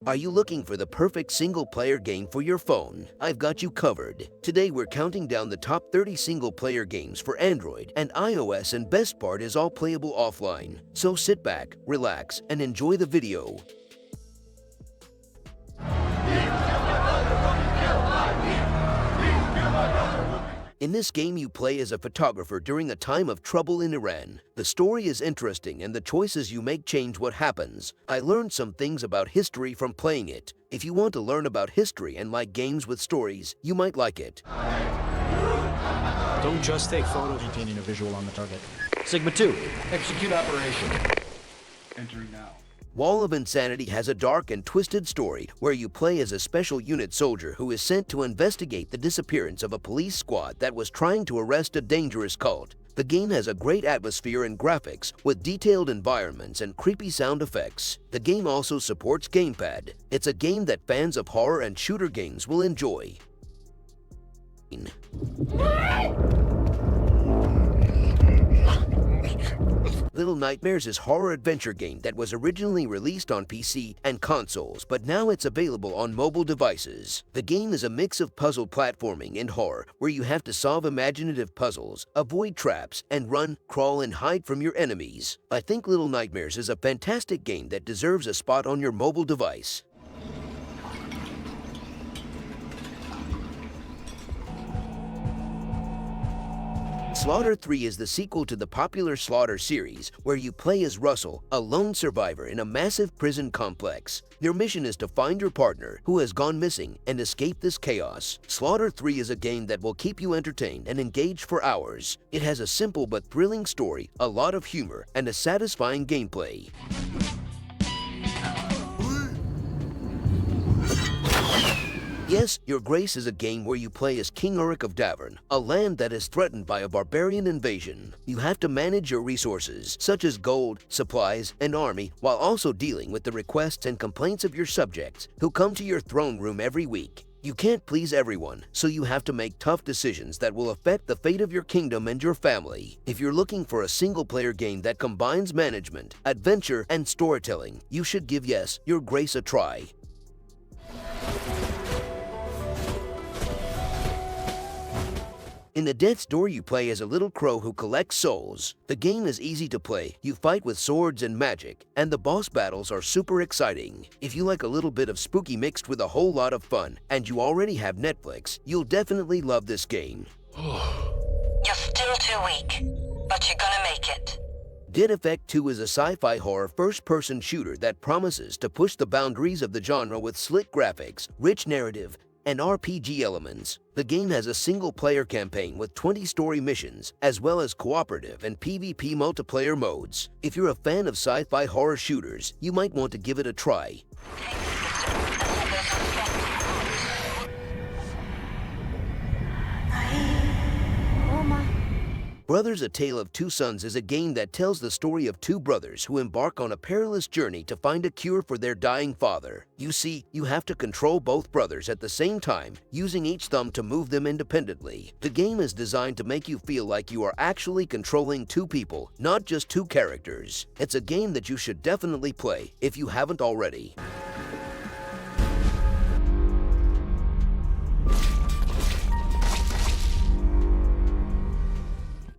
Are you looking for the perfect single-player game for your phone? I've got you covered. Today we're counting down the top 30 single-player games for Android and iOS, and best part is all playable offline. So sit back, relax, and enjoy the video. In this game, you play as a photographer during a time of trouble in Iran. The story is interesting and the choices you make change what happens. I learned some things about history from playing it. If you want to learn about history and like games with stories, you might like it. Don't just take photos, maintaining a visual on the target. Sigma 2. Execute operation. Entering now. Wall of Insanity has a dark and twisted story where you play as a special unit soldier who is sent to investigate the disappearance of a police squad that was trying to arrest a dangerous cult. The game has a great atmosphere and graphics with detailed environments and creepy sound effects. The game also supports gamepad. It's a game that fans of horror and shooter games will enjoy. Little Nightmares is a horror adventure game that was originally released on PC and consoles, but now it's available on mobile devices. The game is a mix of puzzle platforming and horror, where you have to solve imaginative puzzles, avoid traps, and run, crawl, and hide from your enemies. I think Little Nightmares is a fantastic game that deserves a spot on your mobile device. Slaughter 3 is the sequel to the popular Slaughter series, where you play as Russell, a lone survivor in a massive prison complex. Your mission is to find your partner, who has gone missing, and escape this chaos. Slaughter 3 is a game that will keep you entertained and engaged for hours. It has a simple but thrilling story, a lot of humor, and a satisfying gameplay. Yes, Your Grace is a game where you play as King Uruk of Davern, a land that is threatened by a barbarian invasion. You have to manage your resources, such as gold, supplies, and army, while also dealing with the requests and complaints of your subjects, who come to your throne room every week. You can't please everyone, so you have to make tough decisions that will affect the fate of your kingdom and your family. If you're looking for a single-player game that combines management, adventure, and storytelling, you should give Yes, Your Grace a try. In the Death's Door, you play as a little crow who collects souls. The game is easy to play, you fight with swords and magic, and the boss battles are super exciting. If you like a little bit of spooky mixed with a whole lot of fun, and you already have Netflix, you'll definitely love this game. You're still too weak, but you're gonna make it. Dead Effect 2 is a sci-fi horror first-person shooter that promises to push the boundaries of the genre with slick graphics, rich narrative, and RPG elements. The game has a single-player campaign with 20 story missions, as well as cooperative and PvP multiplayer modes. If you're a fan of sci-fi horror shooters, you might want to give it a try. Brothers: A Tale of Two Sons is a game that tells the story of two brothers who embark on a perilous journey to find a cure for their dying father. You see, you have to control both brothers at the same time, using each thumb to move them independently. The game is designed to make you feel like you are actually controlling two people, not just two characters. It's a game that you should definitely play if you haven't already.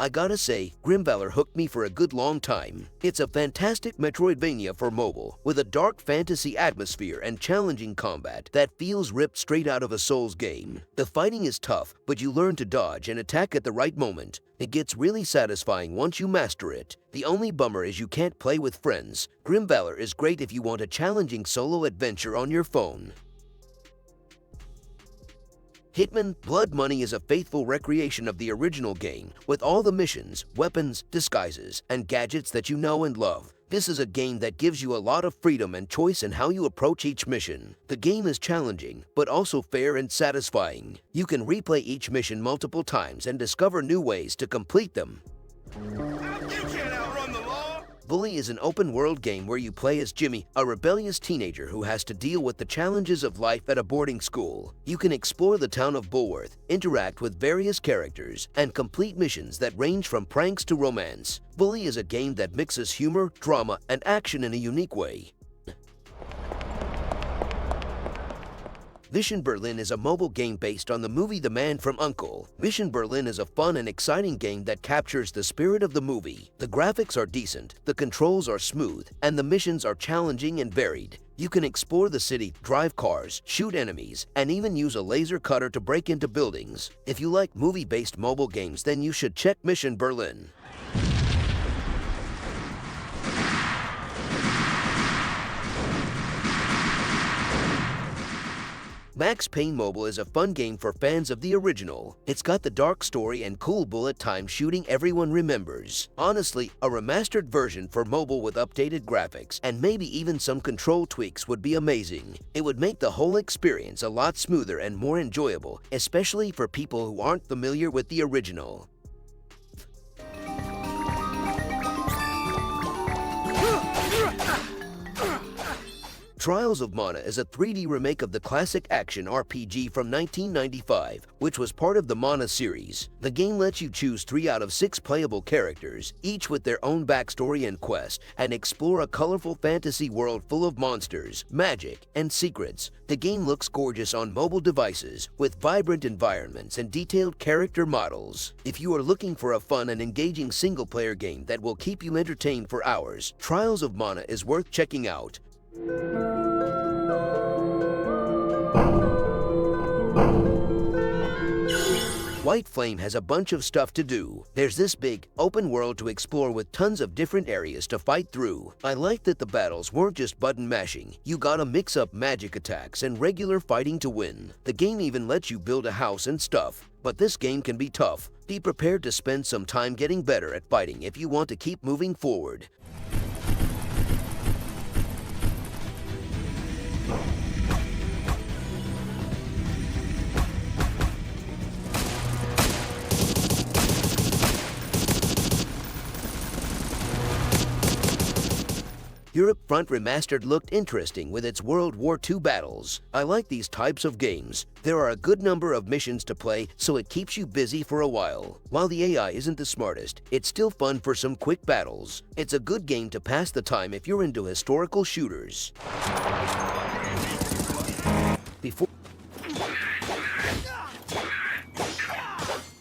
I gotta say, Grim Valor hooked me for a good long time. It's a fantastic Metroidvania for mobile, with a dark fantasy atmosphere and challenging combat that feels ripped straight out of a Souls game. The fighting is tough, but you learn to dodge and attack at the right moment. It gets really satisfying once you master it. The only bummer is you can't play with friends. Grim Valor is great if you want a challenging solo adventure on your phone. Hitman: Blood Money is a faithful recreation of the original game, with all the missions, weapons, disguises, and gadgets that you know and love. This is a game that gives you a lot of freedom and choice in how you approach each mission. The game is challenging, but also fair and satisfying. You can replay each mission multiple times and discover new ways to complete them. Bully is an open-world game where you play as Jimmy, a rebellious teenager who has to deal with the challenges of life at a boarding school. You can explore the town of Bulworth, interact with various characters, and complete missions that range from pranks to romance. Bully is a game that mixes humor, drama, and action in a unique way. Mission Berlin is a mobile game based on the movie The Man from U.N.C.L.E. Mission Berlin is a fun and exciting game that captures the spirit of the movie. The graphics are decent, the controls are smooth, and the missions are challenging and varied. You can explore the city, drive cars, shoot enemies, and even use a laser cutter to break into buildings. If you like movie-based mobile games, then you should check Mission Berlin. Max Payne Mobile is a fun game for fans of the original. It's got the dark story and cool bullet time shooting everyone remembers. Honestly, a remastered version for mobile with updated graphics and maybe even some control tweaks would be amazing. It would make the whole experience a lot smoother and more enjoyable, especially for people who aren't familiar with the original. Trials of Mana is a 3D remake of the classic action RPG from 1995, which was part of the Mana series. The game lets you choose 3 out of 6 playable characters, each with their own backstory and quest, and explore a colorful fantasy world full of monsters, magic, and secrets. The game looks gorgeous on mobile devices, with vibrant environments and detailed character models. If you are looking for a fun and engaging single-player game that will keep you entertained for hours, Trials of Mana is worth checking out. White Flame has a bunch of stuff to do. There's this big, open world to explore with tons of different areas to fight through. I like that the battles weren't just button mashing. You gotta mix up magic attacks and regular fighting to win. The game even lets you build a house and stuff. But this game can be tough. Be prepared to spend some time getting better at fighting if you want to keep moving forward. Europe Front Remastered looked interesting with its World War II battles. I like these types of games. There are a good number of missions to play, so it keeps you busy for a while. While the AI isn't the smartest, it's still fun for some quick battles. It's a good game to pass the time if you're into historical shooters.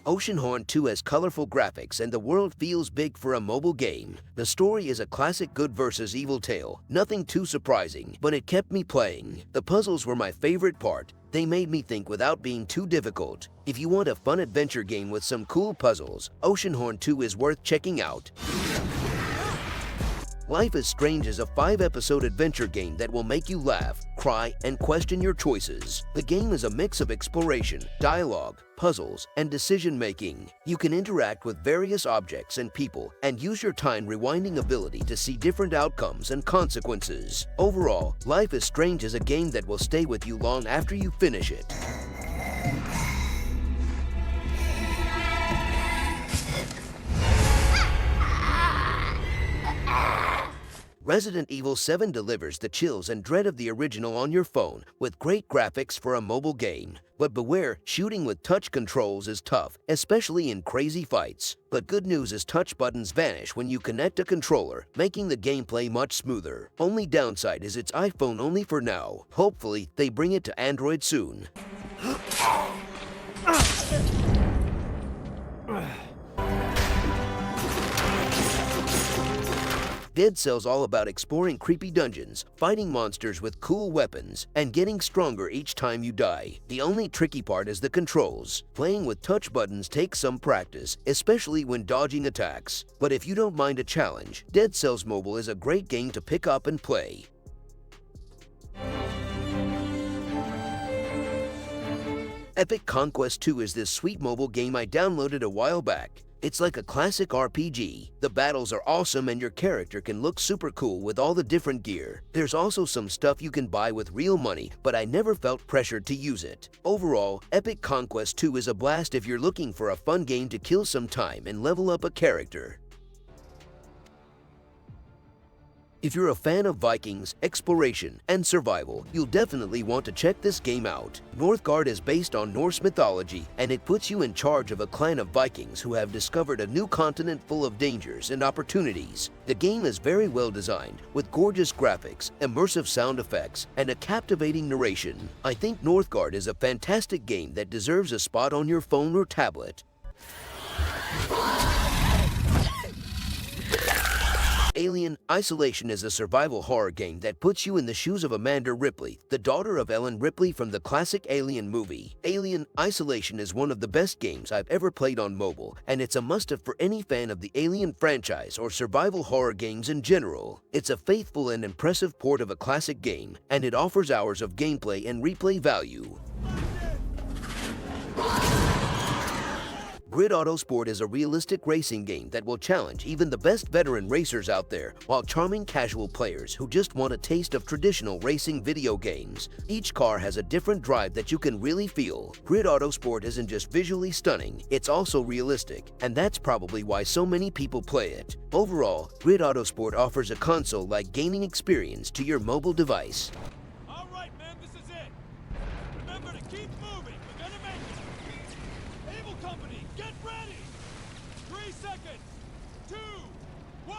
Oceanhorn 2 has colorful graphics and the world feels big for a mobile game. The story is a classic good versus evil tale. Nothing too surprising, but it kept me playing. The puzzles were my favorite part. They made me think without being too difficult. If you want a fun adventure game with some cool puzzles, Oceanhorn 2 is worth checking out. Life is Strange is a 5-episode adventure game that will make you laugh, cry, and question your choices. The game is a mix of exploration, dialogue, puzzles, and decision-making. You can interact with various objects and people, and use your time rewinding ability to see different outcomes and consequences. Overall, Life is Strange is a game that will stay with you long after you finish it. Resident Evil 7 delivers the chills and dread of the original on your phone with great graphics for a mobile game. But beware, shooting with touch controls is tough, especially in crazy fights. But good news is touch buttons vanish when you connect a controller, making the gameplay much smoother. Only downside is it's iPhone only for now. Hopefully, they bring it to Android soon. Dead Cell's all about exploring creepy dungeons, fighting monsters with cool weapons, and getting stronger each time you die. The only tricky part is the controls. Playing with touch buttons takes some practice, especially when dodging attacks. But if you don't mind a challenge, Dead Cells Mobile is a great game to pick up and play. Epic Conquest 2 is this sweet mobile game I downloaded a while back. It's like a classic RPG. The battles are awesome and your character can look super cool with all the different gear. There's also some stuff you can buy with real money, but I never felt pressured to use it. Overall, Epic Conquest 2 is a blast if you're looking for a fun game to kill some time and level up a character. If you're a fan of Vikings, exploration, and survival, you'll definitely want to check this game out. Northgard is based on Norse mythology, and it puts you in charge of a clan of Vikings who have discovered a new continent full of dangers and opportunities. The game is very well designed, with gorgeous graphics, immersive sound effects, and a captivating narration. I think Northgard is a fantastic game that deserves a spot on your phone or tablet. Alien Isolation is a survival horror game that puts you in the shoes of Amanda Ripley, the daughter of Ellen Ripley from the classic Alien movie. Alien Isolation is one of the best games I've ever played on mobile, and it's a must-have for any fan of the Alien franchise or survival horror games in general. It's a faithful and impressive port of a classic game, and it offers hours of gameplay and replay value. Grid Autosport is a realistic racing game that will challenge even the best veteran racers out there while charming casual players who just want a taste of traditional racing video games. Each car has a different drive that you can really feel. Grid Autosport isn't just visually stunning, it's also realistic, and that's probably why so many people play it. Overall, Grid Autosport offers a console-like gaming experience to your mobile device. All right, man, this is it. Remember to keep moving. We're gonna make it. Able Company, get ready. 3 seconds. 2, 1.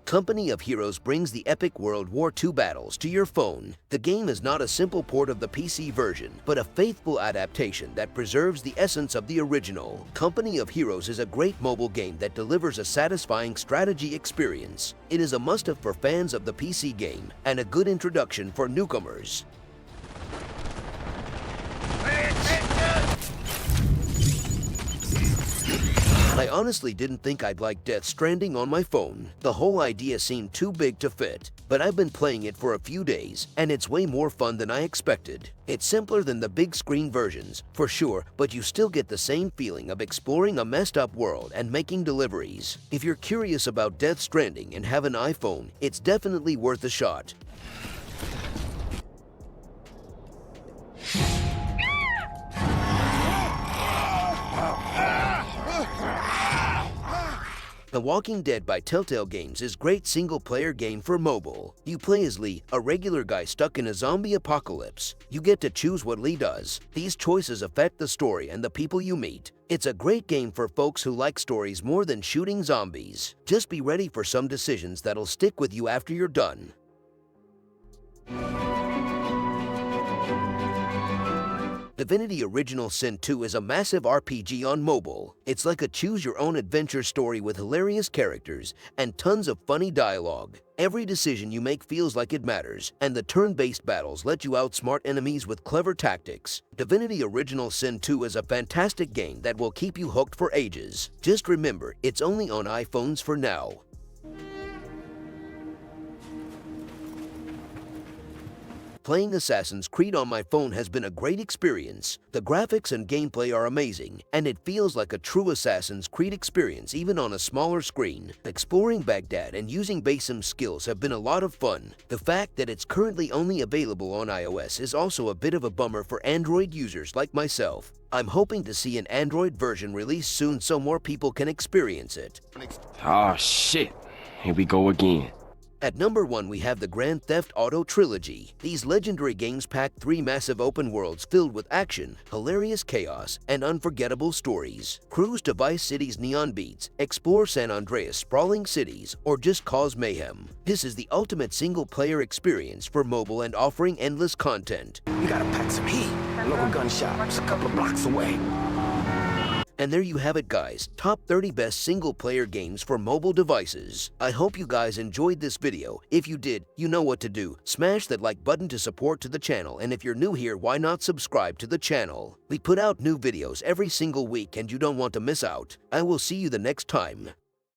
Company of Heroes brings the epic World War II battles to your phone. The game is not a simple port of the PC version, but a faithful adaptation that preserves the essence of the original. Company of Heroes is a great mobile game that delivers a satisfying strategy experience. It is a must-have for fans of the PC game and a good introduction for newcomers. I honestly didn't think I'd like Death Stranding on my phone. The whole idea seemed too big to fit, but I've been playing it for a few days, and it's way more fun than I expected. It's simpler than the big screen versions, for sure, but you still get the same feeling of exploring a messed up world and making deliveries. If you're curious about Death Stranding and have an iPhone, it's definitely worth a shot. The Walking Dead by Telltale Games is a great single-player game for mobile. You play as Lee, a regular guy stuck in a zombie apocalypse. You get to choose what Lee does. These choices affect the story and the people you meet. It's a great game for folks who like stories more than shooting zombies. Just be ready for some decisions that'll stick with you after you're done. Divinity Original Sin 2 is a massive RPG on mobile. It's like a choose-your-own-adventure story with hilarious characters and tons of funny dialogue. Every decision you make feels like it matters, and the turn-based battles let you outsmart enemies with clever tactics. Divinity Original Sin 2 is a fantastic game that will keep you hooked for ages. Just remember, it's only on iPhones for now. Playing Assassin's Creed on my phone has been a great experience. The graphics and gameplay are amazing, and it feels like a true Assassin's Creed experience even on a smaller screen. Exploring Baghdad and using Basim's skills have been a lot of fun. The fact that it's currently only available on iOS is also a bit of a bummer for Android users like myself. I'm hoping to see an Android version released soon so more people can experience it. Oh shit, here we go again. At number 1, we have the Grand Theft Auto Trilogy. These legendary games pack 3 massive open worlds filled with action, hilarious chaos, and unforgettable stories. Cruise to Vice City's neon beats, explore San Andreas' sprawling cities, or just cause mayhem. This is the ultimate single-player experience for mobile and offering endless content. You gotta pack some heat. Local gun shop's a couple of blocks away. And there you have it, guys. Top 30 best single-player games for mobile devices. I hope you guys enjoyed this video. If you did, you know what to do. Smash that like button to support to the channel, and if you're new here, why not subscribe to the channel? We put out new videos every single week and you don't want to miss out. I will see you the next time.